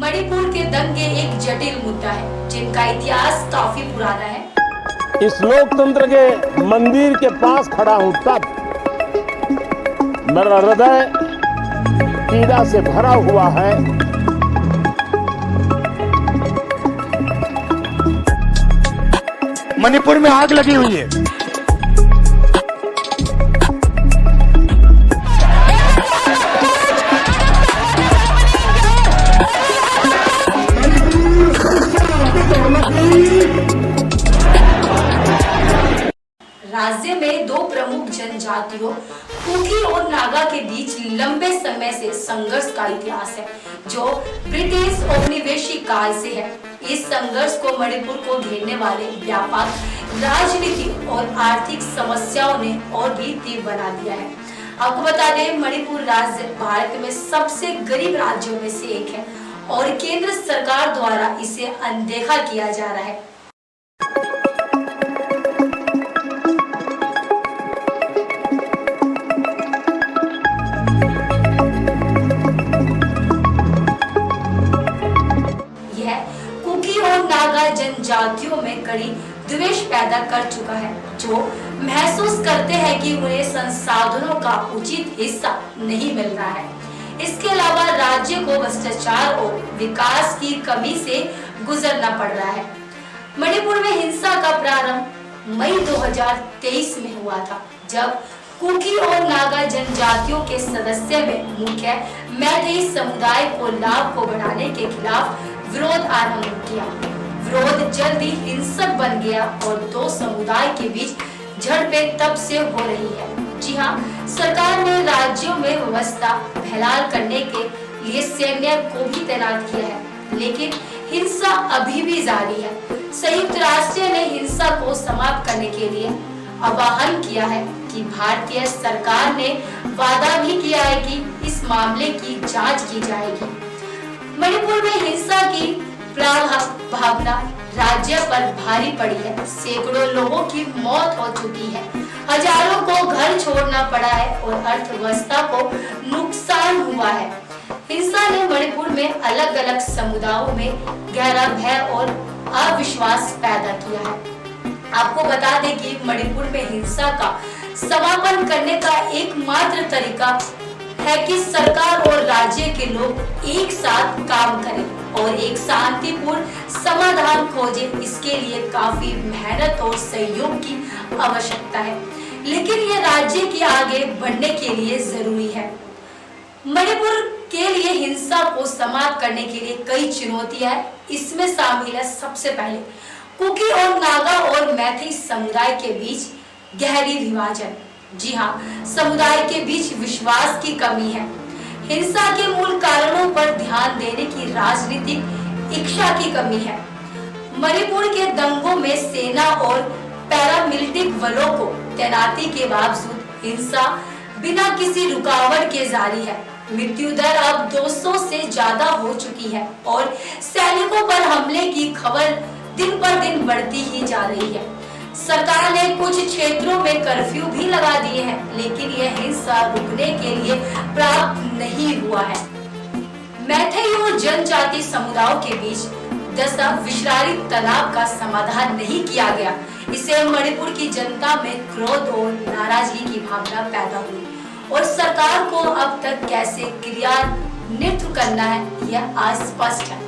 मणिपुर के दंगे एक जटिल मुद्दा है जिनका इतिहास काफी पुराना है। इस लोकतंत्र के मंदिर के पास खड़ा हूं तब मेरा हृदय पीड़ा से भरा हुआ है। मणिपुर में आग लगी हुई है। राज्य में दो प्रमुख जनजातियों कुकी और नागा के बीच लंबे समय से संघर्ष का इतिहास है, जो ब्रिटिश औपनिवेशिक काल से है। इस संघर्ष को मणिपुर को घेरने वाले व्यापक राजनीतिक और आर्थिक समस्याओं ने और भी तीव्र बना दिया है। आपको बता दें, मणिपुर राज्य भारत में सबसे गरीब राज्यों में से एक है और केंद्र सरकार द्वारा इसे अनदेखा किया जा रहा है। जनजातियों में कड़ी द्वेष पैदा कर चुका है, जो महसूस करते हैं कि उन्हें संसाधनों का उचित हिस्सा नहीं मिल रहा है। इसके अलावा राज्य को भ्रष्टाचार और विकास की कमी से गुजरना पड़ रहा है। मणिपुर में हिंसा का प्रारंभ मई 2023 में हुआ था, जब कुकी और नागा जनजातियों के सदस्य में मुख्य मैतेई समुदाय को लाभ को बढ़ाने के खिलाफ विरोध आरंभ किया। विरोध जल्दी हिंसक बन गया और दो समुदाय के बीच झड़पें तब से हो रही है। जी हाँ, सरकार ने राज्यों में व्यवस्था बहाल करने के लिए सैन्य को भी तैनात किया है, लेकिन हिंसा अभी भी जारी है। संयुक्त राष्ट्र ने हिंसा को समाप्त करने के लिए आह्वान किया है कि भारतीय सरकार ने वादा भी किया है कि इस मामले की जांच की जाएगी। मणिपुर में हिंसा की भावना राज्य पर भारी पड़ी है। सैकड़ों लोगों की मौत हो चुकी है, हजारों को घर छोड़ना पड़ा है और अर्थव्यवस्था को नुकसान हुआ है। हिंसा ने मणिपुर में अलग अलग समुदायों में गहरा भय और अविश्वास पैदा किया है। आपको बता दें कि मणिपुर में हिंसा का समापन करने का एकमात्र तरीका है कि सरकार और राज्य के लोग एक साथ काम करें और एक शांतिपूर्ण समाधान खोजें। इसके लिए काफी मेहनत और सहयोग की आवश्यकता है, लेकिन यह राज्य के आगे बढ़ने के लिए जरूरी है। मणिपुर के लिए हिंसा को समाप्त करने के लिए कई चुनौतियां हैं। इसमें शामिल है सबसे पहले कुकी और नागा और मैतेई समुदाय के बीच गहरी विभाजन। जी हाँ, समुदाय के बीच विश्वास की कमी है। हिंसा के मूल कारणों पर ध्यान देने की राजनीतिक इच्छा की कमी है। मणिपुर के दंगों में सेना और पैरामिलिट्री बलों को तैनाती के बावजूद हिंसा बिना किसी रुकावट के जारी है। मृत्यु दर अब 200 से ज्यादा हो चुकी है और सैनिकों पर हमले की खबर दिन पर दिन बढ़ती ही जा रही है। सरकार ने कुछ क्षेत्रों में कर्फ्यू भी लगा दिए हैं, लेकिन यह हिंसा रुकने के लिए पर्याप्त नहीं हुआ है। मैतेई और जनजाति समुदायों के बीच दशा विषारी तनाव का समाधान नहीं किया गया। इससे मणिपुर की जनता में क्रोध और नाराजगी की भावना पैदा हुई और सरकार को अब तक कैसे क्रियान्वित करना है यह अस्पष्ट है।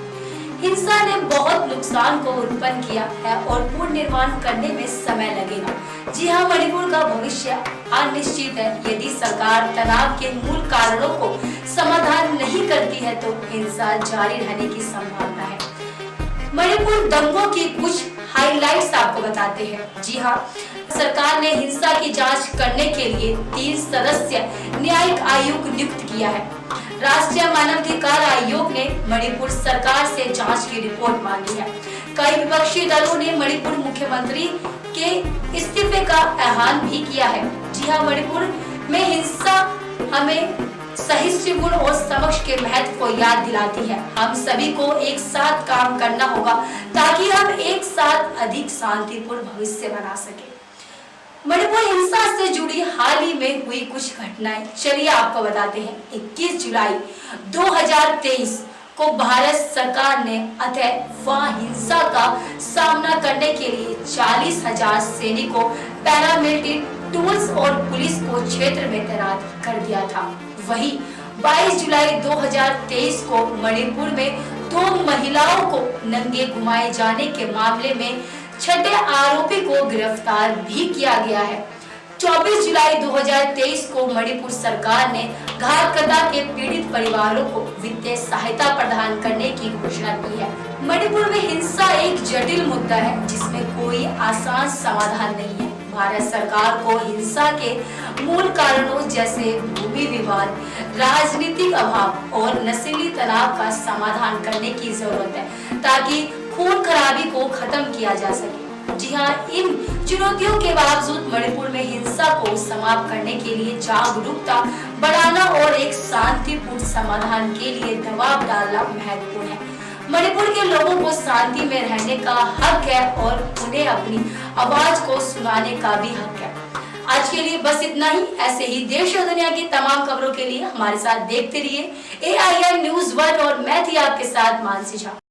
हिंसा ने बहुत नुकसान को उत्पन्न किया है और पुनर्निर्माण करने में समय लगेगा। जी हाँ, मणिपुर का भविष्य अनिश्चित है। यदि सरकार तनाव के मूल कारणों को समाधान नहीं करती है तो हिंसा जारी रहने की संभावना है। मणिपुर दंगों की कुछ हाइलाइट्स आपको बताते हैं। जी हाँ, सरकार ने हिंसा की जांच करने के लिए 3 सदस्य न्यायिक आयोग नियुक्त किया है। राष्ट्रीय मानवाधिकार आयोग ने मणिपुर सरकार से जांच की रिपोर्ट मांगी है। कई विपक्षी दलों ने मणिपुर मुख्यमंत्री के इस्तीफे का आह्वान भी किया है। जी हाँ, मणिपुर में हिंसा हमें सहिष्णुता और समक्ष के महत्व को याद दिलाती है। हम सभी को एक साथ काम करना होगा ताकि हम एक साथ अधिक शांतिपूर्ण भविष्य बना सके। मणिपुर हिंसा से जुड़ी हाल ही में हुई कुछ घटनाएं चलिए आपको बताते हैं। 21 जुलाई 2023 को भारत सरकार ने अथवा हिंसा का सामना करने के लिए 40,000 सैनिकों, पैरामिलिट्री टूल्स और पुलिस को क्षेत्र में तैनात कर दिया था। वहीं 22 जुलाई 2023 को मणिपुर में 2 महिलाओं को नंगे घुमाए जाने के मामले में छठे आरोपी को गिरफ्तार भी किया गया है। 24 जुलाई 2023 को मणिपुर सरकार ने घातकता के पीड़ित परिवारों को वित्तीय सहायता प्रदान करने की घोषणा की है। मणिपुर में हिंसा एक जटिल मुद्दा है जिसमें कोई आसान समाधान नहीं है। भारत सरकार को हिंसा के मूल कारणों जैसे भूमि विवाद, राजनीतिक अभाव और नस्ली तनाव का समाधान करने की जरूरत है ताकि खून खराबी को खत्म किया जा सके। जी हाँ, इन चुनौतियों के बावजूद मणिपुर में हिंसा को समाप्त करने के लिए जागरूकता बढ़ाना और एक शांतिपूर्ण समाधान के लिए दबाव डालना महत्वपूर्ण है। मणिपुर के लोगों को शांति में रहने का हक है और उन्हें अपनी आवाज को सुनाने का भी हक है। आज के लिए बस इतना ही। ऐसे ही देश और दुनिया की तमाम खबरों के लिए हमारे साथ देखते रहिए AIN News 1 और मैं थी आपके साथ मानसी झा।